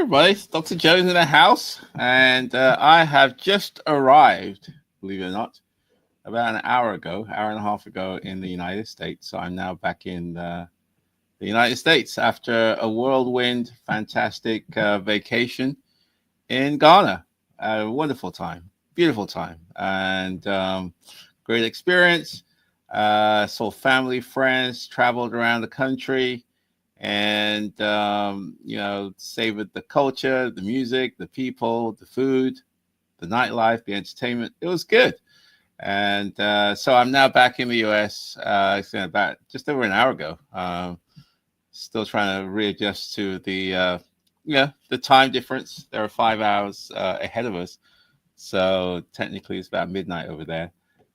everybody. It's Dr. Jones in the house, and I have just arrived, believe it or not, about an hour ago, hour and a half ago in the United States. So I'm now back in the United States after a whirlwind, fantastic vacation in Ghana. A wonderful time, beautiful time, and great experience. Saw family, friends, traveled around the country and savored the culture, the music, the people, the food, the nightlife, the entertainment. It was good, and so I'm now back in the U.S. It's been about just over an hour ago. Still trying to readjust to the time difference. There are 5 hours ahead of us, so technically it's about midnight over there,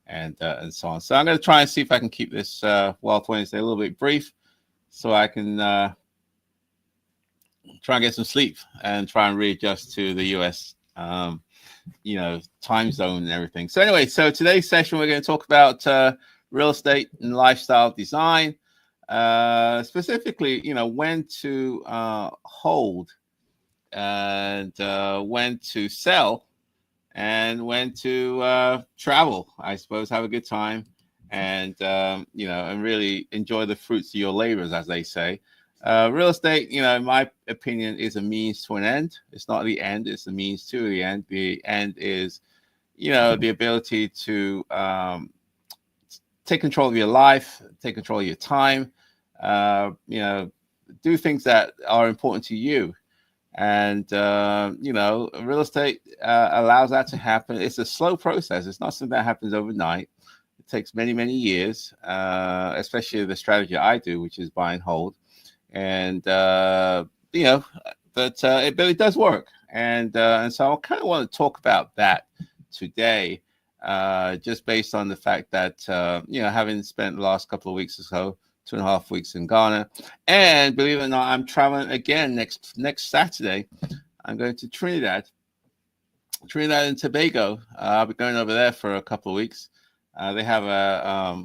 and so on. So I'm going to try and see if I can keep this Wealth Wednesday a little bit brief, so I can try and get some sleep and try and readjust to the US, time zone and everything. So anyway, so today's session, we're going to talk about real estate and lifestyle design, specifically, when to hold and when to sell and when to travel, I suppose, have a good time and, and really enjoy the fruits of your labors, as they say. Real estate, in my opinion, is a means to an end. It's not the end, it's the means to the end. The end is, the ability to take control of your life, take control of your time, do things that are important to you. And, real estate allows that to happen. It's a slow process. It's not something that happens overnight. It takes many, many years, especially the strategy I do, which is buy and hold. And but it does work, and so I kind of want to talk about that today, just based on the fact that having spent the last couple of weeks or so, 2.5 weeks in Ghana, and believe it or not, I'm traveling again next Saturday. I'm going to Trinidad and Tobago. I'll be going over there for a couple of weeks. They have a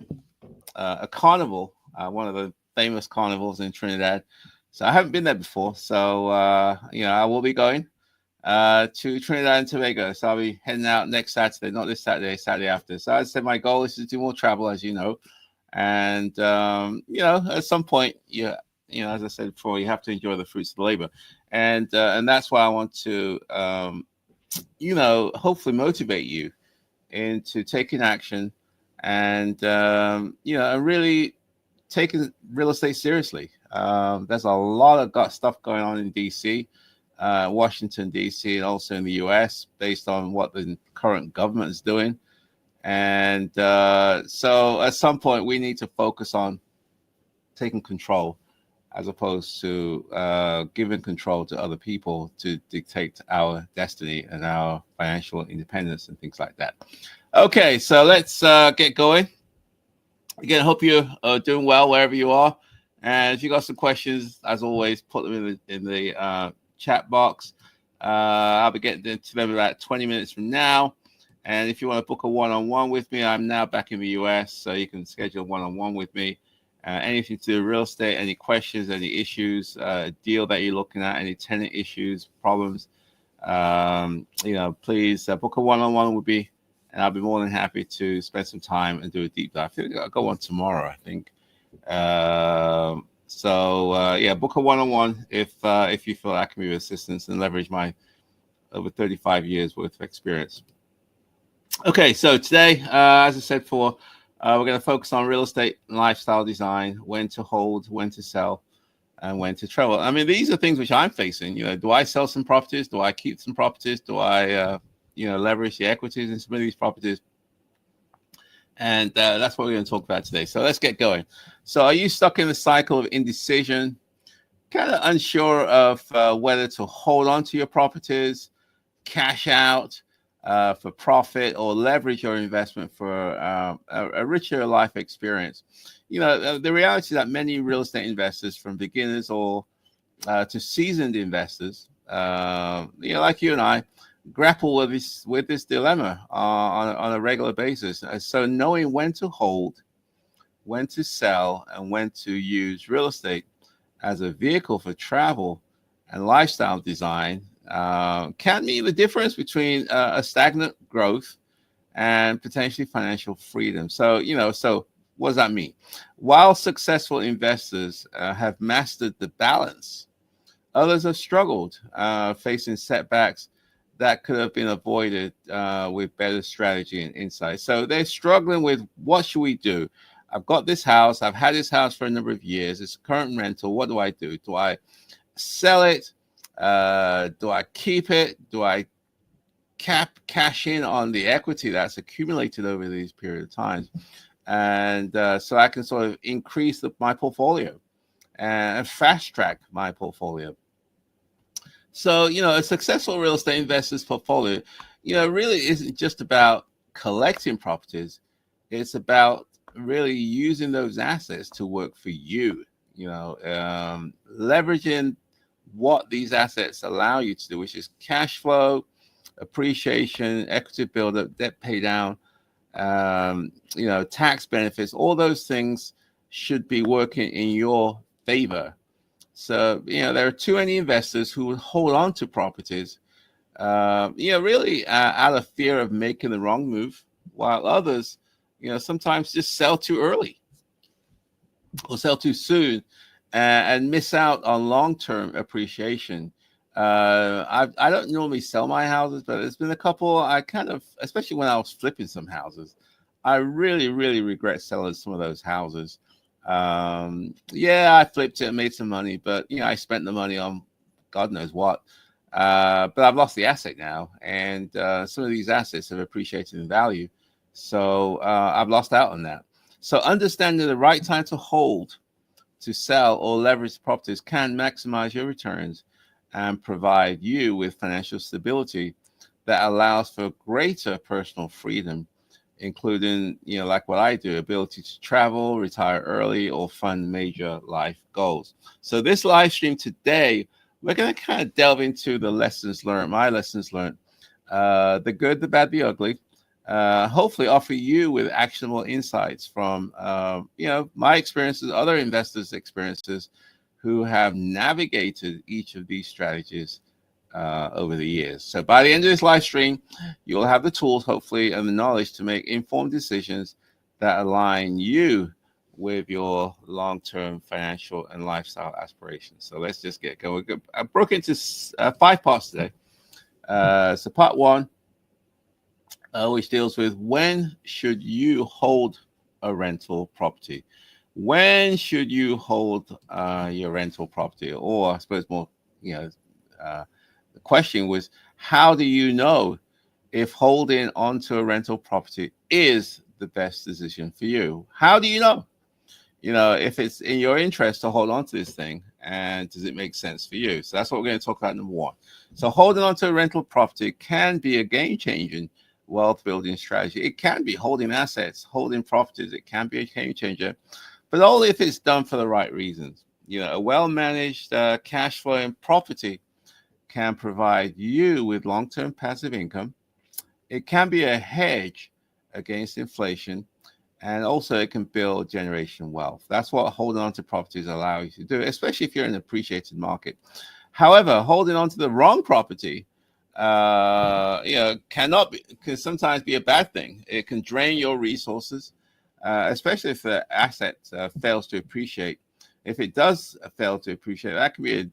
carnival, one of the famous carnivals in Trinidad. So I haven't been there before. So, I will be going to Trinidad and Tobago. So I'll be heading out next Saturday, not this Saturday, Saturday after. So I said my goal is to do more travel, as you know. And, at some point, as I said before, you have to enjoy the fruits of the labor. And that's why I want to, hopefully motivate you into taking action and, and really taking real estate seriously. There's a lot of stuff going on in DC, Washington, DC, and also in the US based on what the current government is doing. And so at some point, we need to focus on taking control as opposed to giving control to other people to dictate our destiny and our financial independence and things like that. Okay, so let's get going. Again, hope you're doing well wherever you are. And if you got some questions, as always, put them in the chat box. I'll be getting to them about 20 minutes from now. And if you want to book a one-on-one with me, I'm now back in the US, so you can schedule a one-on-one with me. Anything to do with real estate, any questions, any issues, deal that you're looking at, any tenant issues, problems, please book a one-on-one with me. And I'll be more than happy to spend some time and do a deep dive. I think I'll go on tomorrow, I think. Book a one-on-one if you feel I can be of assistance and leverage my over 35 years worth of experience. Okay, so today, as I said before, we're going to focus on real estate and lifestyle design, when to hold, when to sell, and when to travel. I mean, these are things which I'm facing. Do I sell some properties? Do I keep some properties? Do I leverage the equities in some of these properties? And that's what we're going to talk about today. So let's get going. So are you stuck in a cycle of indecision, kind of unsure of whether to hold on to your properties, cash out for profit, or leverage your investment for a richer life experience? The reality is that many real estate investors, from beginners or to seasoned investors, like you and I, grapple with this dilemma on a regular basis. So knowing when to hold, when to sell, and when to use real estate as a vehicle for travel and lifestyle design can mean the difference between a stagnant growth and potentially financial freedom. So, so what does that mean? While successful investors have mastered the balance, others have struggled, facing setbacks that could have been avoided with better strategy and insight. So they're struggling with, what should we do? I've got this house. I've had this house for a number of years. It's current rental. What do I do? Do I sell it? Do I keep it? Do I cash in on the equity that's accumulated over these period of times? And so I can sort of increase my portfolio and fast track my portfolio. So, a successful real estate investor's portfolio, really isn't just about collecting properties. It's about really using those assets to work for you, leveraging what these assets allow you to do, which is cash flow, appreciation, equity buildup, debt pay down, tax benefits. All those things should be working in your favor. So, there are too many investors who hold on to properties, really out of fear of making the wrong move, while others, sometimes just sell too early or sell too soon and miss out on long-term appreciation. I don't normally sell my houses, but there's been a couple I kind of, especially when I was flipping some houses, I really, really regret selling some of those houses. Yeah, I flipped it and made some money, but I spent the money on God knows what. But I've lost the asset now, and some of these assets have appreciated in value. So I've lost out on that. So understanding the right time to hold, to sell, or leverage properties can maximize your returns and provide you with financial stability that allows for greater personal freedom, including, like what I do, ability to travel, retire early, or fund major life goals. So this live stream today, we're going to kind of delve into the lessons learned, my lessons learned, the good, the bad, the ugly, hopefully offer you with actionable insights from, my experiences, other investors' experiences who have navigated each of these strategies over the years. So by the end of this live stream, you'll have the tools, hopefully, and the knowledge to make informed decisions that align you with your long-term financial and lifestyle aspirations. So let's just get going. I broke into 5 parts today. So part 1, which deals with, when should you hold a rental property? When should you hold your rental property? Or I suppose more, the question was, how do you know if holding onto a rental property is the best decision for you? How do you know? If it's in your interest to hold on to this thing, and does it make sense for you? So that's what we're going to talk about, number 1. So holding on to a rental property can be a game-changing wealth building strategy. It can be holding assets, holding properties. It can be a game changer, but only if it's done for the right reasons. A well-managed cash flowing property can provide you with long-term passive income. It can be a hedge against inflation, and also it can build generation wealth. That's what holding on to properties allow you to do, especially if you're in an appreciated market. However, holding on to the wrong property, can sometimes be a bad thing. It can drain your resources, especially if the asset fails to appreciate. If it does fail to appreciate, that can be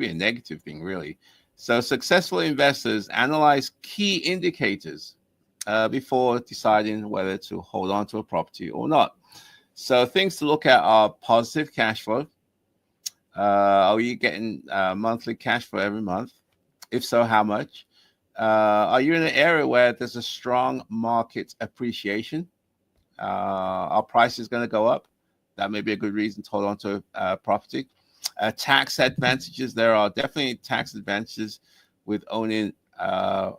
a negative thing, really. So successful investors analyze key indicators before deciding whether to hold on to a property or not. So things to look at are positive cash flow. Are you getting monthly cash flow every month? If so, how much? Are you in an area where there's a strong market appreciation? Are prices going to go up? That may be a good reason to hold on to property. Tax advantages. There are definitely tax advantages with owning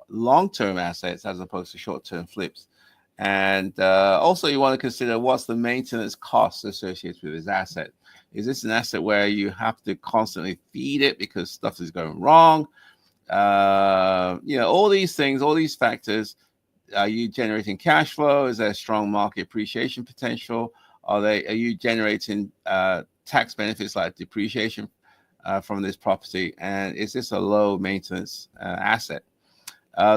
long-term assets as opposed to short-term flips. And also you want to consider, what's the maintenance costs associated with this asset? Is this an asset where you have to constantly feed it because stuff is going wrong? All these things, all these factors. Are you generating cash flow? Is there strong market appreciation potential? Are you generating tax benefits like depreciation from this property, and is this a low maintenance asset?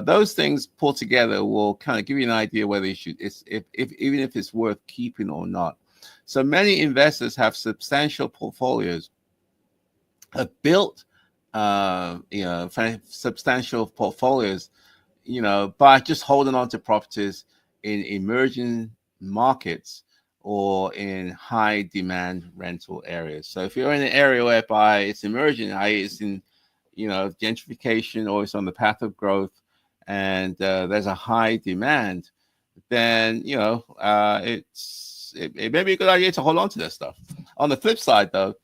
Those things pulled together will kind of give you an idea whether you should, if even if it's worth keeping or not. So many investors have substantial portfolios, have built, substantial portfolios, by just holding on to properties in emerging markets or in high demand rental areas. So if you're in an area whereby it's emerging, i.e., it's in, gentrification, or it's on the path of growth, and there's a high demand, then it may be a good idea to hold on to this stuff. On the flip side, though,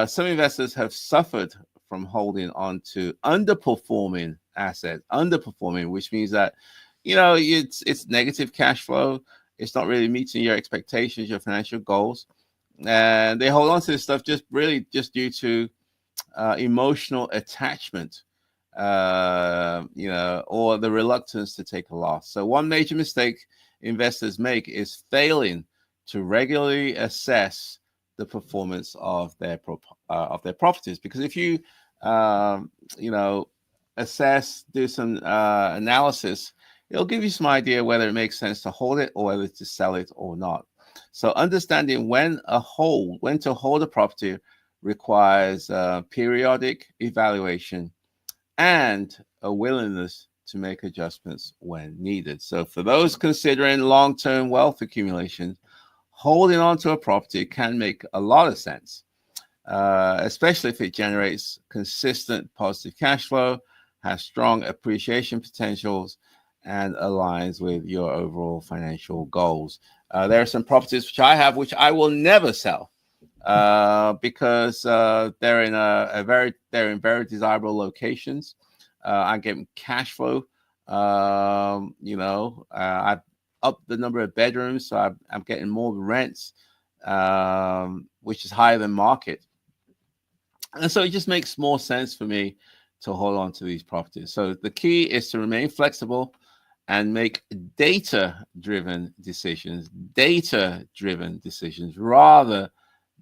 some investors have suffered from holding on to underperforming assets, which means that it's negative cash flow. It's not really meeting your expectations, your financial goals, and they hold on to this stuff just due to emotional attachment, or the reluctance to take a loss. So one major mistake investors make is failing to regularly assess the performance of their properties. Because if you assess, do some analysis, it'll give you some idea whether it makes sense to hold it or whether to sell it or not. So understanding when to hold a property requires periodic evaluation and a willingness to make adjustments when needed. So for those considering long-term wealth accumulation, holding on to a property can make a lot of sense, especially if it generates consistent positive cash flow, has strong appreciation potentials, and aligns with your overall financial goals. There are some properties which I have, which I will never sell, because they're in very desirable locations. I'm getting cash flow. I've upped the number of bedrooms, so I'm getting more rents, which is higher than market. And so it just makes more sense for me to hold on to these properties. So the key is to remain flexible and make data-driven decisions rather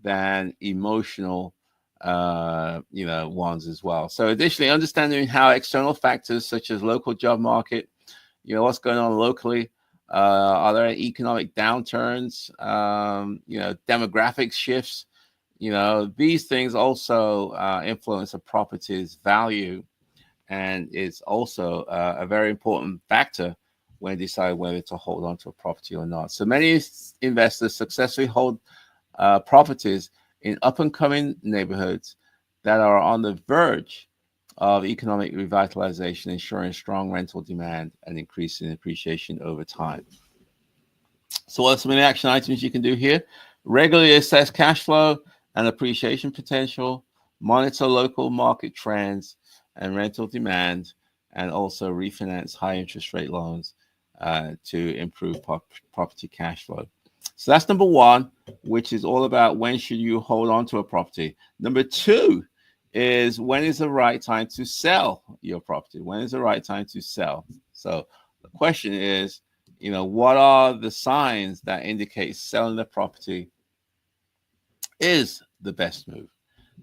than emotional, ones as well. So additionally, understanding how external factors such as local job market, what's going on locally, are there economic downturns, demographic shifts, these things also influence a property's value, and it's also a very important factor when deciding whether to hold on to a property or not. So many investors successfully hold properties in up-and-coming neighborhoods that are on the verge of economic revitalization, ensuring strong rental demand and increasing appreciation over time. So what are some of the action items you can do here? Regularly assess cash flow and appreciation potential, monitor local market trends and rental demand, and also refinance high interest rate loans to improve property cash flow. So that's number one, which is all about when should you hold on to a property. Number two is when is the right time to sell your property? When is the right time to sell? So the question is, what are the signs that indicate selling the property is the best move?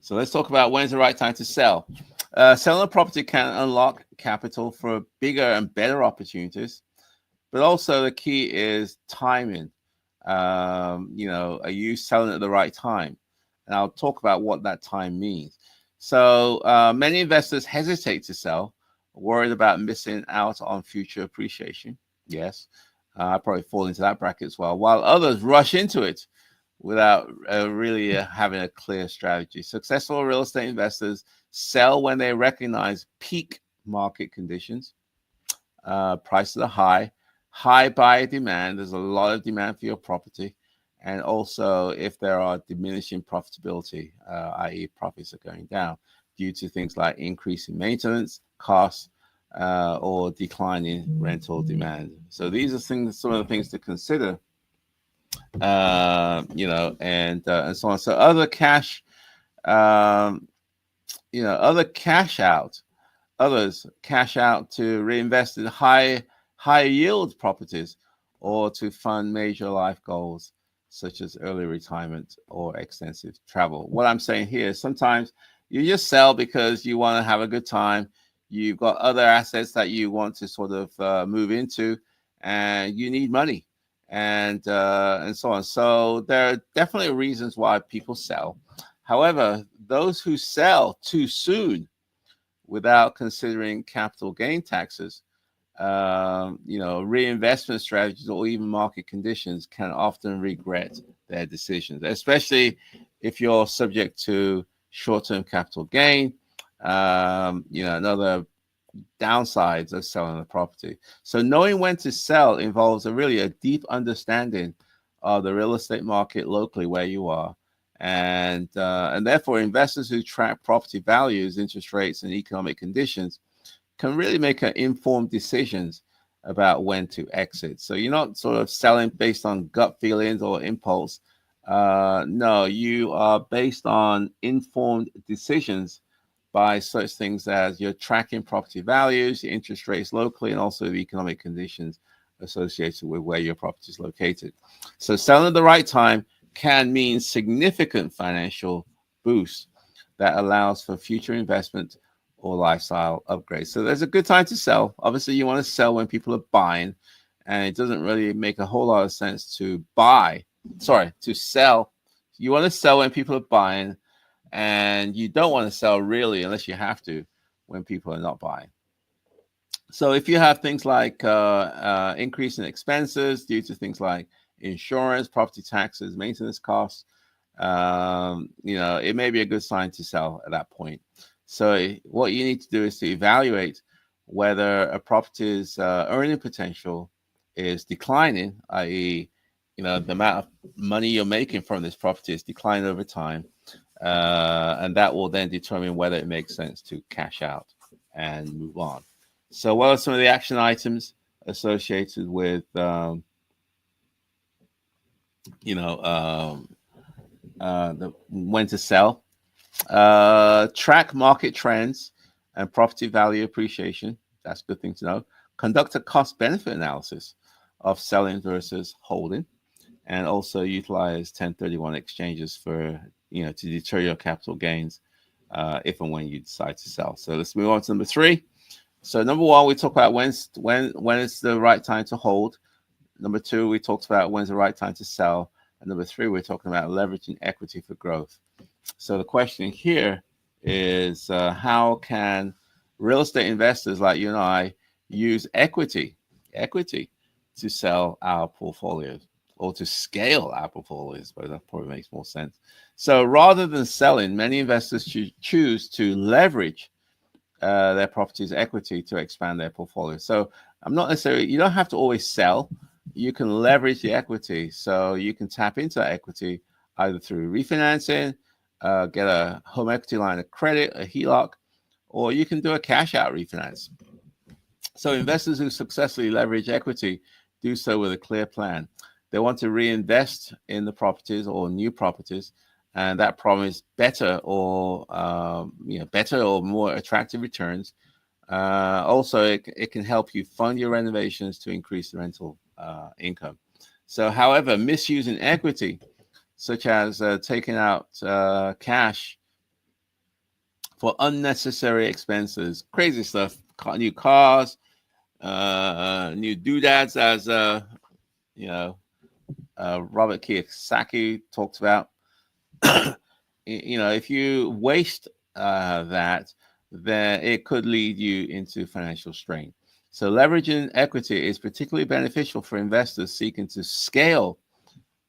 So let's talk about when's the right time to sell. Selling a property can unlock capital for bigger and better opportunities, but also the key is timing. Are you selling at the right time? And I'll talk about what that time means. So many investors hesitate to sell, worried about missing out on future appreciation. Yes, I probably fall into that bracket as well, while others rush into it without really having a clear strategy. Successful real estate investors sell when they recognize peak market conditions, prices are high buyer demand. There's a lot of demand for your property. And also if there are diminishing profitability, i.e. profits are going down due to things like increasing maintenance costs or declining rental demand. So these are some of the things to consider, and so on. So other cash out, others cash out to reinvest in high yield properties or to fund major life goals such as early retirement or extensive travel. What I'm saying here is sometimes you just sell because you want to have a good time. You've got other assets that you want to sort of move into, and you need money, and so on. So there are definitely reasons why people sell. However, those who sell too soon without considering capital gain taxes, reinvestment strategies, or even market conditions can often regret their decisions, especially if you're subject to short-term capital gain. Another downsides of selling a property. So knowing when to sell involves a deep understanding of the real estate market locally where you are. And therefore, investors who track property values, interest rates, and economic conditions can really make informed decisions about when to exit. So you're not sort of selling based on gut feelings or impulse. No, you are based on informed decisions by such things as you're tracking property values, your interest rates locally, and also the economic conditions associated with where your property is located. So selling at the right time can mean significant financial boost that allows for future investment or lifestyle upgrades. So there's a good time to sell. Obviously, you want to sell when people are buying, and it doesn't really make a whole lot of sense to sell. You want to sell when people are buying, and you don't want to sell really unless you have to when people are not buying. So if you have things like increase in expenses due to things like insurance, property taxes, maintenance costs, it may be a good sign to sell at that point. So what you need to do is to evaluate whether a property's earning potential is declining, i.e., the amount of money you're making from this property is declining over time, and that will then determine whether it makes sense to cash out and move on. So what are some of the action items associated with, when to sell? Track market trends and property value appreciation. That's a good thing to know. Conduct a cost benefit analysis of selling versus holding, and also utilize 1031 exchanges to deter your capital gains if and when you decide to sell. So let's move on to number 3. So number 1, we talk about when it's the right time to hold. Number 2, we talked about when's the right time to sell. And number 3, we're talking about leveraging equity for growth. So the question here is, how can real estate investors like you and I use equity to sell our portfolios or to scale our portfolios? But that probably makes more sense. So rather than selling, many investors choose to leverage their property's equity to expand their portfolio. So you don't have to always sell. You can leverage the equity. So you can tap into that equity either through refinancing, get a home equity line of credit, a HELOC, or you can do a cash out refinance. So investors who successfully leverage equity do so with a clear plan. They want to reinvest in the properties or new properties, and that promise better or more attractive returns. Also, it can help you fund your renovations to increase the rental income. So, however, misusing equity, such as taking out cash for unnecessary expenses, crazy stuff, new cars, new doodads, as Robert Kiyosaki talks about. If you waste that, then it could lead you into financial strain. So leveraging equity is particularly beneficial for investors seeking to scale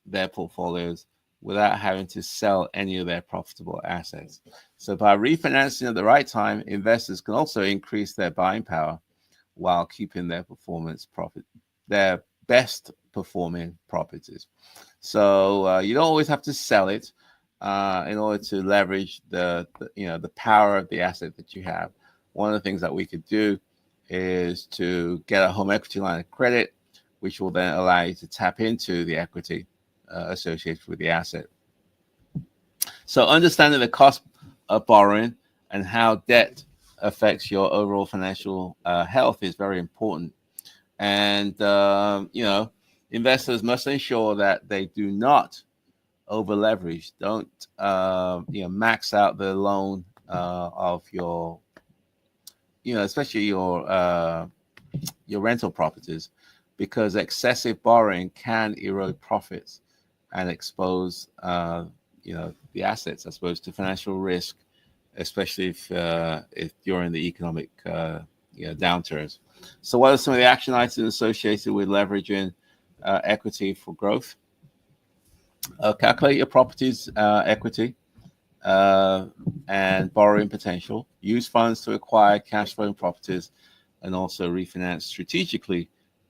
their portfolios without having to sell any of their profitable assets. So by refinancing at the right time, investors can also increase their buying power while keeping their their best performing properties. So you don't always have to sell it in order to leverage the power of the asset that you have. One of the things that we could do is to get a home equity line of credit, which will then allow you to tap into the equity associated with the asset. So understanding the cost of borrowing and how debt affects your overall financial health is very important. And Investors must ensure that they do not over leverage. Don't max out the loan of your, especially your rental properties, because excessive borrowing can erode profits and expose the assets, I suppose, to financial risk, especially if during the economic downturns. So, what are some of the action items associated with leveraging equity for growth? Calculate your property's equity uh, and borrowing potential. Use funds to acquire cash flowing properties and also refinance strategically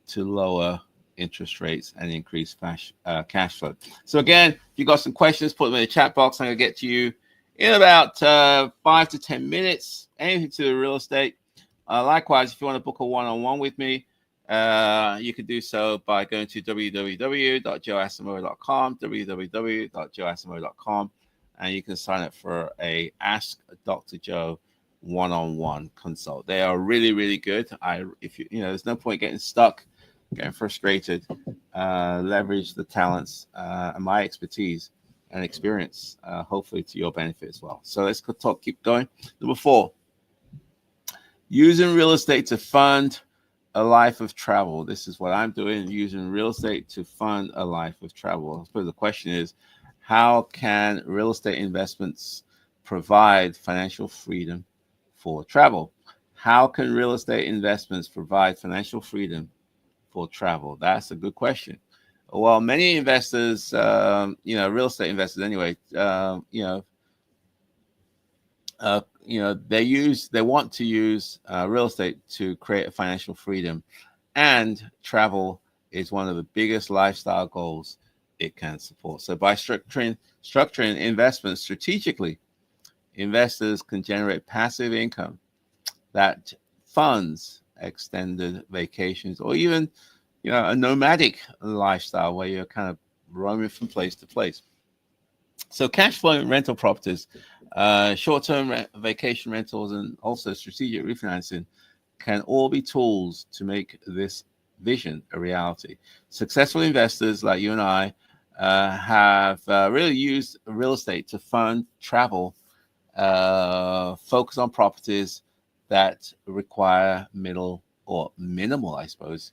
to lower interest rates and increase cash flow. So again, if you got some questions, put them in the chat box. I'm going to get to you in about 5 to 10 minutes. Anything to the real estate. Likewise, if you want to book a one-on-one with me, you can do so by going to www.joeasamoah.com, www.joeasamoah.com, and you can sign up for a Ask Dr. Joe one-on-one consult. They are really, really good. There's no point getting stuck, getting frustrated. Leverage the talents and my expertise and experience, hopefully to your benefit as well. So let's keep going. Number 4, using real estate to fund a life of travel. This is what I'm doing, using real estate to fund a life of travel. I suppose the question is, how can real estate investments provide financial freedom for travel? How can real estate investments provide financial freedom for travel? That's a good question. Well, many investors, real estate investors anyway, they want to use real estate to create a financial freedom, and travel is one of the biggest lifestyle goals it can support. So by structuring investments strategically, investors can generate passive income that funds extended vacations or even, a nomadic lifestyle where you're kind of roaming from place to place. So cash flow rental properties, short-term vacation rentals, and also strategic refinancing can all be tools to make this vision a reality. Successful investors like you and I have really used real estate to fund travel, focus on properties that require minimal, I suppose,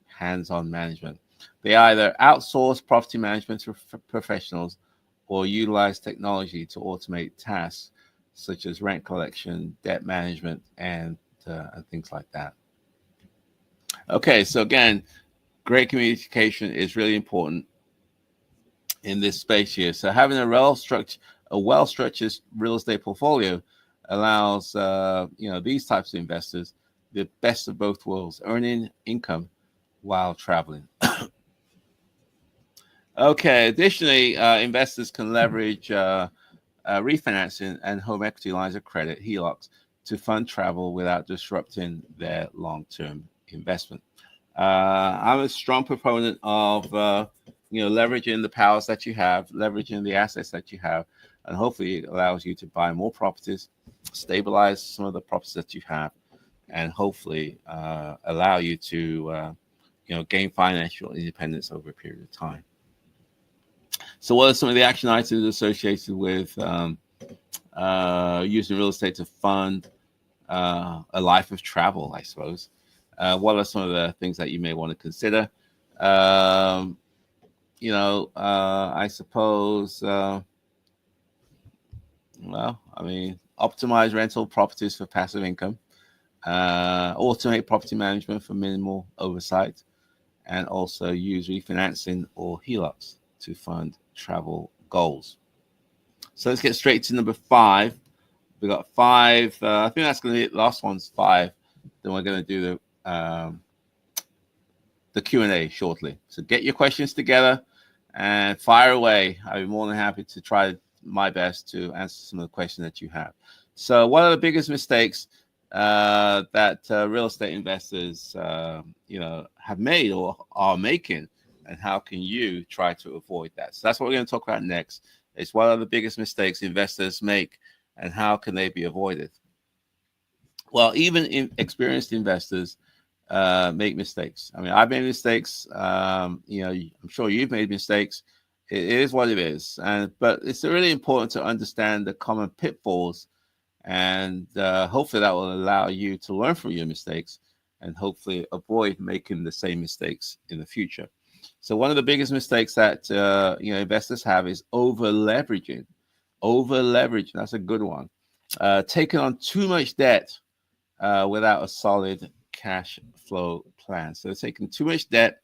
hands-on management. They either outsource property management to professionals or utilize technology to automate tasks such as rent collection, debt management, and things like that. Okay, so again, great communication is really important in this space here. So having a well-structured real estate portfolio allows these types of investors the best of both worlds, earning income while traveling. Okay, additionally, investors can leverage refinancing and home equity lines of credit, HELOCs, to fund travel without disrupting their long-term investment. I'm a strong proponent of leveraging the powers that you have, leveraging the assets that you have, and hopefully it allows you to buy more properties, stabilize some of the properties that you have, and hopefully allow you to gain financial independence over a period of time. So what are some of the action items associated with using real estate to fund a life of travel, I suppose? What are some of the things that you may want to consider? I suppose, optimize rental properties for passive income, automate property management for minimal oversight, and also use refinancing or HELOCs to fund travel goals. So let's get straight to number 5. We got 5. I think that's going to be the last one's 5. Then we're going to do the Q&A shortly. So get your questions together and fire away. I'd be more than happy to try my best to answer some of the questions that you have. So what are the biggest mistakes that real estate investors have made or are making, and how can you try to avoid that? So that's what we're going to talk about next. Is what are the biggest mistakes investors make and how can they be avoided? Well, even experienced investors make mistakes. I mean, I've made mistakes. I'm sure you've made mistakes. It is what it is, but it's really important to understand the common pitfalls, and hopefully that will allow you to learn from your mistakes, and hopefully avoid making the same mistakes in the future. So one of the biggest mistakes that investors have is over leveraging. Over leveraging, that's a good one. Taking on too much debt without a solid cash flow plan. So taking too much debt,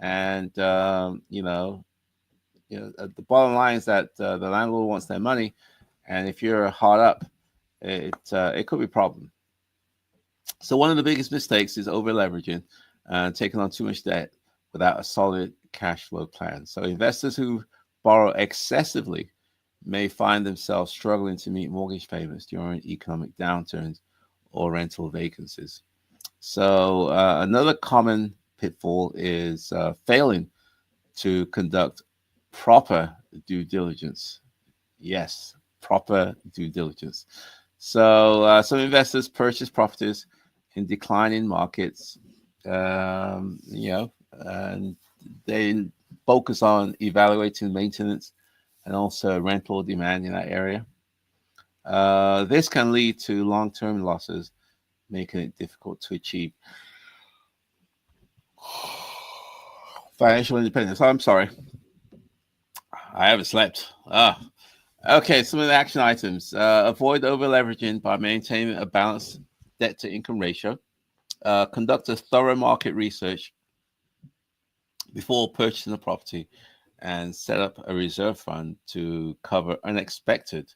and the bottom line is that the landlord wants their money, and if you're hard up, it could be a problem. So one of the biggest mistakes is over leveraging and taking on too much debt without a solid cash flow plan. So investors who borrow excessively may find themselves struggling to meet mortgage payments during economic downturns or rental vacancies. So another common pitfall is failing to conduct proper due diligence. Yes, proper due diligence. So some investors purchase properties in declining markets, and they focus on evaluating maintenance and also rental demand in that area. This can lead to long-term losses, making it difficult to achieve financial independence. Oh, I'm sorry, I haven't slept. Okay, some of the action items. Avoid over leveraging by maintaining a balanced debt to income ratio. Conduct a thorough market research before purchasing a property, and set up a reserve fund to cover unexpected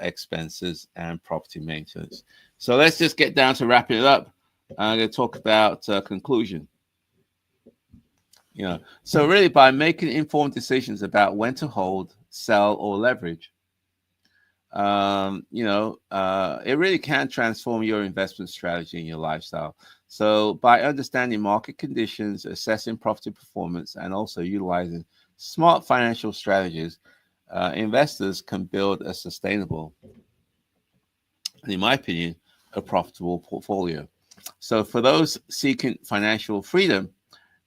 expenses and property maintenance. So let's just get down to wrapping it up. I'm going to talk about conclusion. So really, by making informed decisions about when to hold, sell, or leverage, it really can transform your investment strategy and your lifestyle. So by understanding market conditions, assessing property performance, and also utilizing smart financial strategies, investors can build a sustainable, and in my opinion, a profitable portfolio. So for those seeking financial freedom,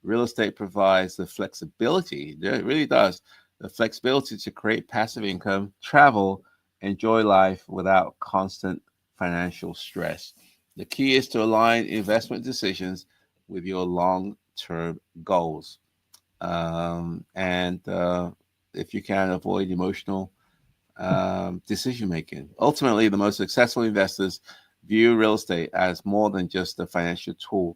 real estate provides the flexibility. It really does. The flexibility to create passive income, travel, enjoy life without constant financial stress. The key is to align investment decisions with your long-term goals. And if you can, avoid emotional decision making. Ultimately, the most successful investors view real estate as more than just a financial tool.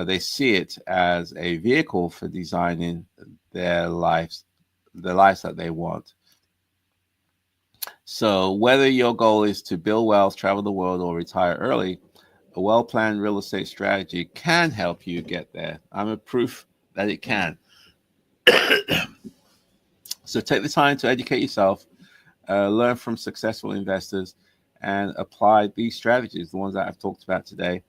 They see it as a vehicle for designing their lives, the lives that they want. So, whether your goal is to build wealth, travel the world, or retire early, a well planned real estate strategy can help you get there. I'm a proof that it can. So, take the time to educate yourself, learn from successful investors, and apply these strategies, the ones that I've talked about today,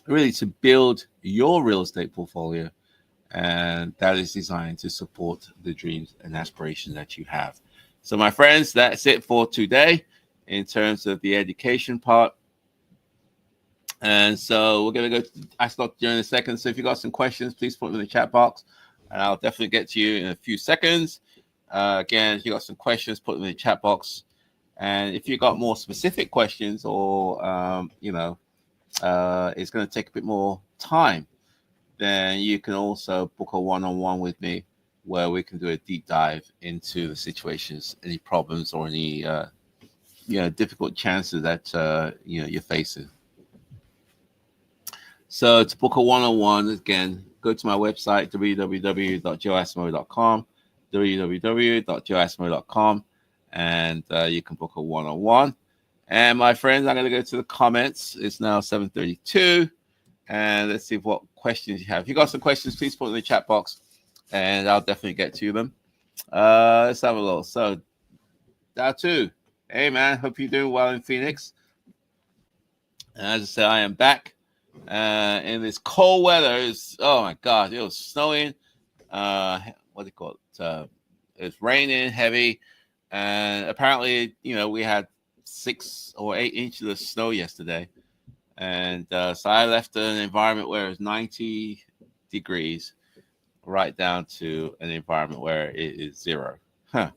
really to build your real estate portfolio, and that is designed to support the dreams and aspirations that you have. So, my friends, that's it for today in terms of the education part. And so we're going to go to Ask Dr. Joe in a second. So if you got some questions, please put them in the chat box, and I'll definitely get to you in a few seconds. Again, if you got some questions, put them in the chat box. And if you got more specific questions, or it's going to take a bit more time, then you can also book a one-on-one with me, where we can do a deep dive into the situations, any problems, or any difficult chances that you're facing. So to book a one-on-one, again, go to my website, www.joeasmo.com, www.joeasmo.com, and you can book a one-on-one. And my friends, I'm going to go to the comments. It's now 7:32, and let's see what questions you have. If you got some questions, please put them in the chat box, and I'll definitely get to them. Let's have a look. So, Datu, hey man, hope you're doing well in Phoenix. And as I said, I am back. And this cold weather is, oh my God, it was snowing. What do you call it? It's raining heavy. And apparently, we had 6 or 8 inches of snow yesterday. And so I left an environment where it was 90 degrees right down to an environment where it is zero. Huh.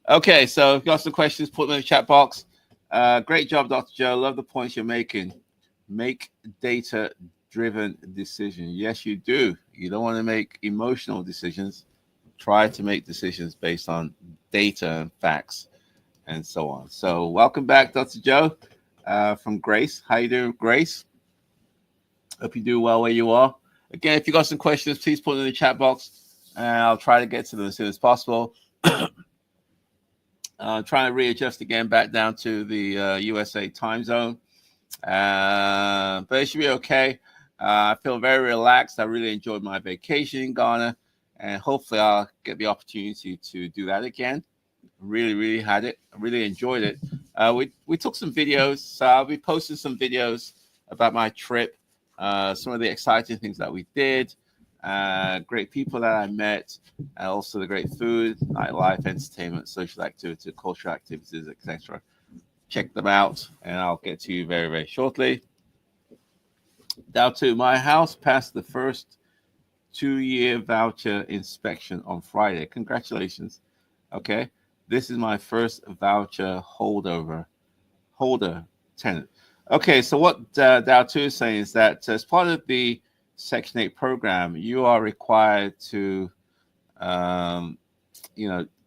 Okay, so if you've got some questions, put them in the chat box. Great job, Dr. Joe. Love the points you're making. Make data driven decisions. Yes, you do. You don't want to make emotional decisions. Try to make decisions based on data and facts and so on. So, welcome back, Dr. Joe, from Grace. How you doing, Grace? Hope you do well where you are. Again, if you got some questions, please put them in the chat box, and I'll try to get to them as soon as possible. Trying to readjust again back down to the USA time zone, but it should be okay. I feel very relaxed. I really enjoyed my vacation in Ghana, and hopefully I'll get the opportunity to do that again. Really had it. I really enjoyed it. We took some videos, so I'll be posting some videos about my trip, some of the exciting things that we did, great people that I met, and also the great food, nightlife, entertainment, social activity, cultural activities, etc. Check them out, and I'll get to you very shortly. Down to my house passed the first 2-year voucher inspection on Friday. Congratulations. Okay. This is my first voucher holder tenant. Okay, so what Dow 2 is saying is that as part of the Section 8 program, you are required to,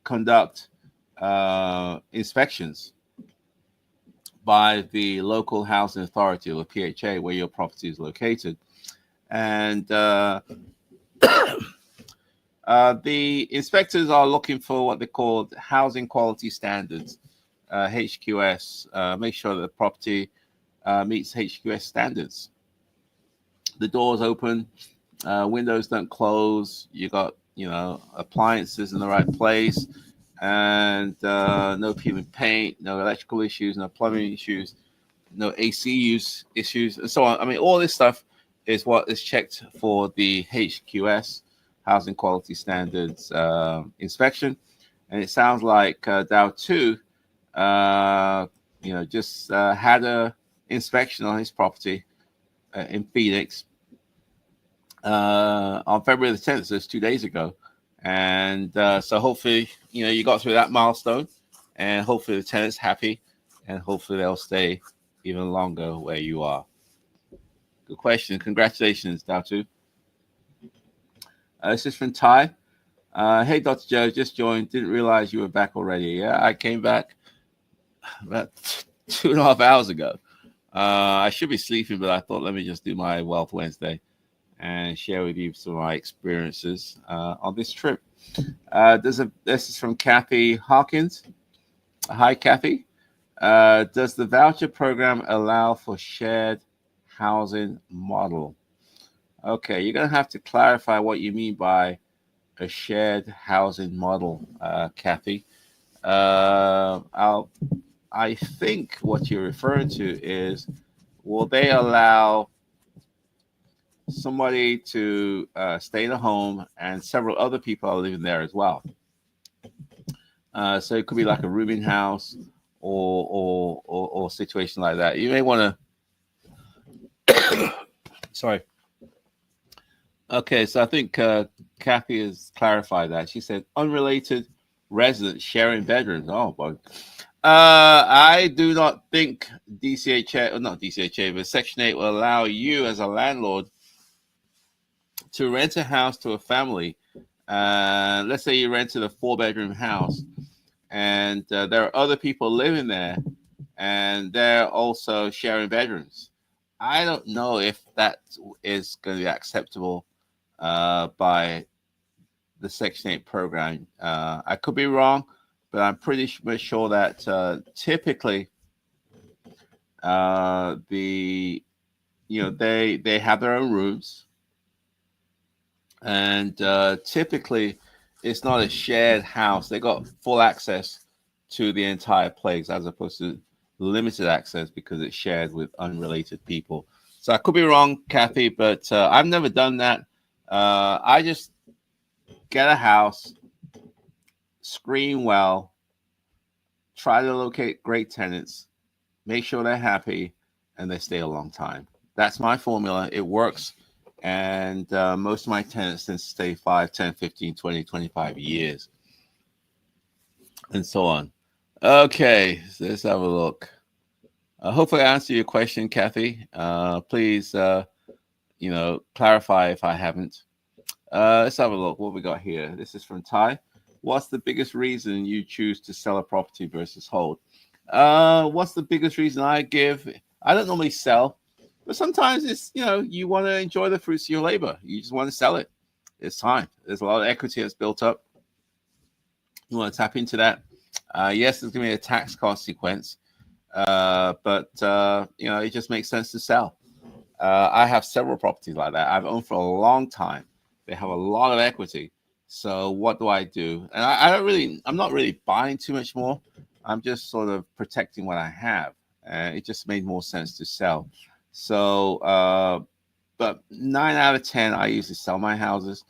conduct inspections by the local housing authority or PHA where your property is located. And the inspectors are looking for what they call housing quality standards, HQS. Make sure that the property meets HQS standards. The doors open, windows don't close. You got appliances in the right place, and no peeling paint, no electrical issues, no plumbing issues, no AC use issues, and so on. I mean, all this stuff is what is checked for the HQS, Housing Quality Standards inspection. And it sounds like Dow 2, just had a inspection on his property in Phoenix on February the 10th, so it's 2 days ago. And so hopefully, you got through that milestone, and hopefully the tenant's happy, and hopefully they'll stay even longer where you are. Good question. Congratulations, Dow 2. This is from Ty. Hey, Dr. Joe, just joined. Didn't realize you were back already. Yeah, I came back about 2.5 hours ago. I should be sleeping, but I thought let me just do my Wealth Wednesday and share with you some of my experiences on this trip. This is from Kathy Hawkins. Hi, Kathy. Does the voucher program allow for shared housing model? Okay, you're going to have to clarify what you mean by a shared housing model, Kathy. I think what you're referring to is, will they allow somebody to stay in a home and several other people are living there as well? So it could be like a rooming house or situation like that. You may want to. Sorry. Okay, so I think Kathy has clarified that. She said unrelated residents sharing bedrooms. Oh boy. I do not think DCHA, or not DCHA, but Section 8 will allow you as a landlord to rent a house to a family. Let's say you rented a 4-bedroom house, and there are other people living there, and they're also sharing bedrooms. I don't know if that is going to be acceptable by the Section 8 program. I could be wrong, but I'm pretty sure that typically they have their own rooms, and typically it's not a shared house. They got full access to the entire place as opposed to limited access because it's shared with unrelated people. So I could be wrong, Kathy, but I've never done that. I just get a house, screen well, try to locate great tenants, make sure they're happy, and they stay a long time. That's my formula. It works. And most of my tenants then stay 5, 10, 15, 20, 25 years, and so on. Okay, so let's have a look. Hopefully, I answered your question, Kathy. Please, clarify if I haven't. Let's have a look. What we got here? This is from Ty. What's the biggest reason you choose to sell a property versus hold? What's the biggest reason I give? I don't normally sell, but sometimes it's, you want to enjoy the fruits of your labor. You just want to sell it. It's time. There's a lot of equity that's built up. You want to tap into that. Yes, there's going to be a tax consequence, but it just makes sense to sell. I have several properties like that. I've owned for a long time. They have a lot of equity. So what do? And I'm not really buying too much more. I'm just sort of protecting what I have. It just made more sense to sell. So, but 9 out of 10, I usually sell my houses.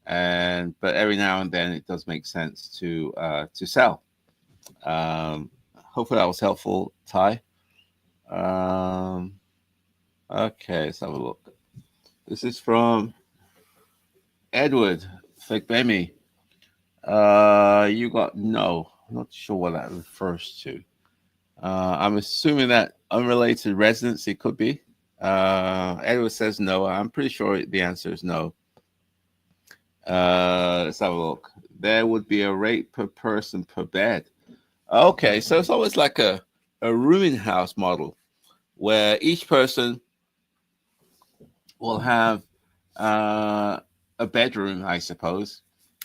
But every now and then it does make sense to sell. Hopefully that was helpful, Ty. Okay, let's have a look. This is from Edward Figbemi. You got no. I'm not sure what that refers to. I'm assuming that unrelated residence, it could be. Edward says no. I'm pretty sure the answer is no. Let's have a look. There would be a rate per person per bed. Okay, so it's always like a rooming house model where each person will have a bedroom, I suppose,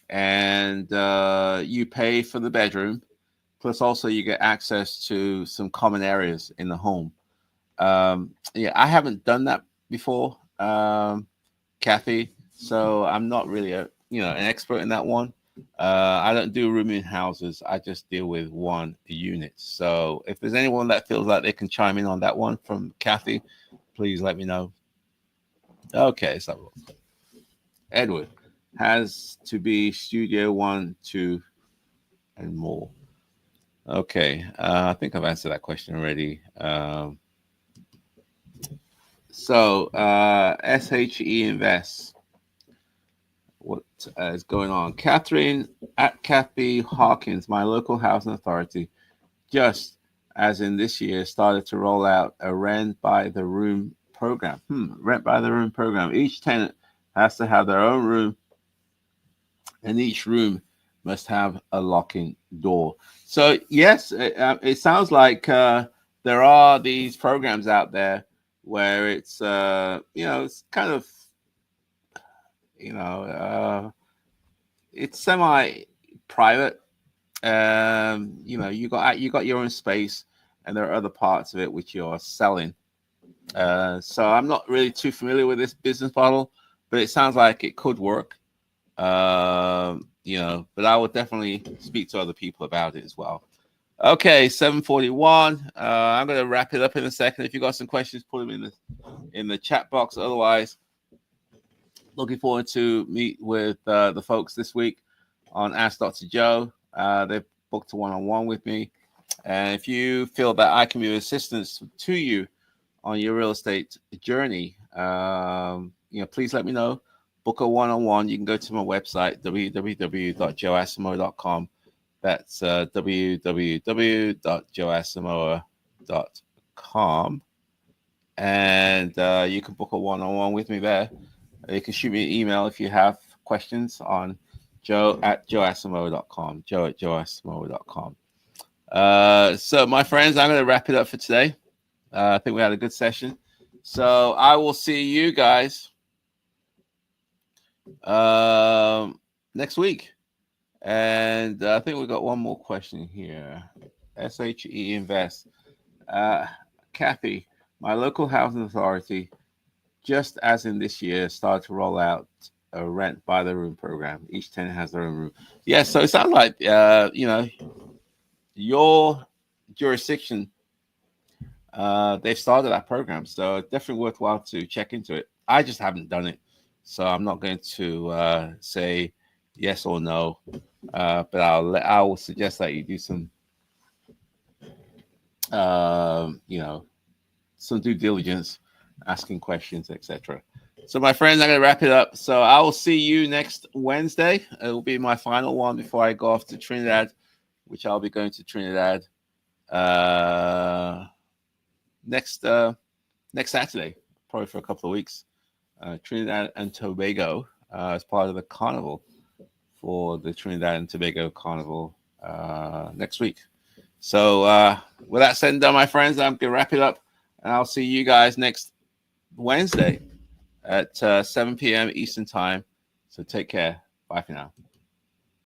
and you pay for the bedroom, plus also you get access to some common areas in the home. Yeah, I haven't done that before, Kathy, so I'm not really an expert in that one. I don't do rooming houses. I just deal with one unit. So if there's anyone that feels like they can chime in on that one from Kathy, please let me know. Okay, so Edward has to be Studio 1, 2, and more. Okay, I think I've answered that question already. So SHE Invest. What is going on? Catherine at Kathy Hawkins, my local housing authority, just as in this year, started to roll out a rent by the room program. Rent by the room program. Each tenant has to have their own room, and each room must have a locking door. So yes, it sounds like there are these programs out there where it's it's kind of it's semi-private. You got your own space, and there are other parts of it which you're selling. So I'm not really too familiar with this business model, but it sounds like it could work. But I would definitely speak to other people about it as well. Okay, 7:41. I'm going to wrap it up in a second. If you got some questions, put them in the chat box. Otherwise, looking forward to meet with the folks this week on Ask Dr. Joe. They've booked a one-on-one with me. And if you feel that I can be of assistance to you on your real estate journey, please let me know. Book a one-on-one. You can go to my website, www.joeasamoah.com. That's www.joeasamoah.com. And you can book a one-on-one with me there. You can shoot me an email if you have questions on joe@joeasamoah.com, joe@joeasamoah.com. So, my friends, I'm going to wrap it up for today. I think we had a good session. So, I will see you guys next week. And I think we got one more question here. SHE Invest. Kathy, my local housing authority, just as in this year, started to roll out a rent by the room program. Each tenant has their own room. Yeah, so it sounds like your jurisdiction, they've started that program, so definitely worthwhile to check into it. I just haven't done it, so I'm not going to say yes or no, but I will suggest that you do some some due diligence asking questions, etc. So, my friends, I'm going to wrap it up. So, I will see you next Wednesday. It will be my final one before I go off to Trinidad, which I'll be going to Trinidad next next Saturday, probably for a couple of weeks. Trinidad and Tobago as part of the carnival for the Trinidad and Tobago Carnival next week. So, with that said and done, my friends, I'm going to wrap it up, and I'll see you guys next Wednesday at 7 p.m. Eastern Time. So, take care. Bye for now.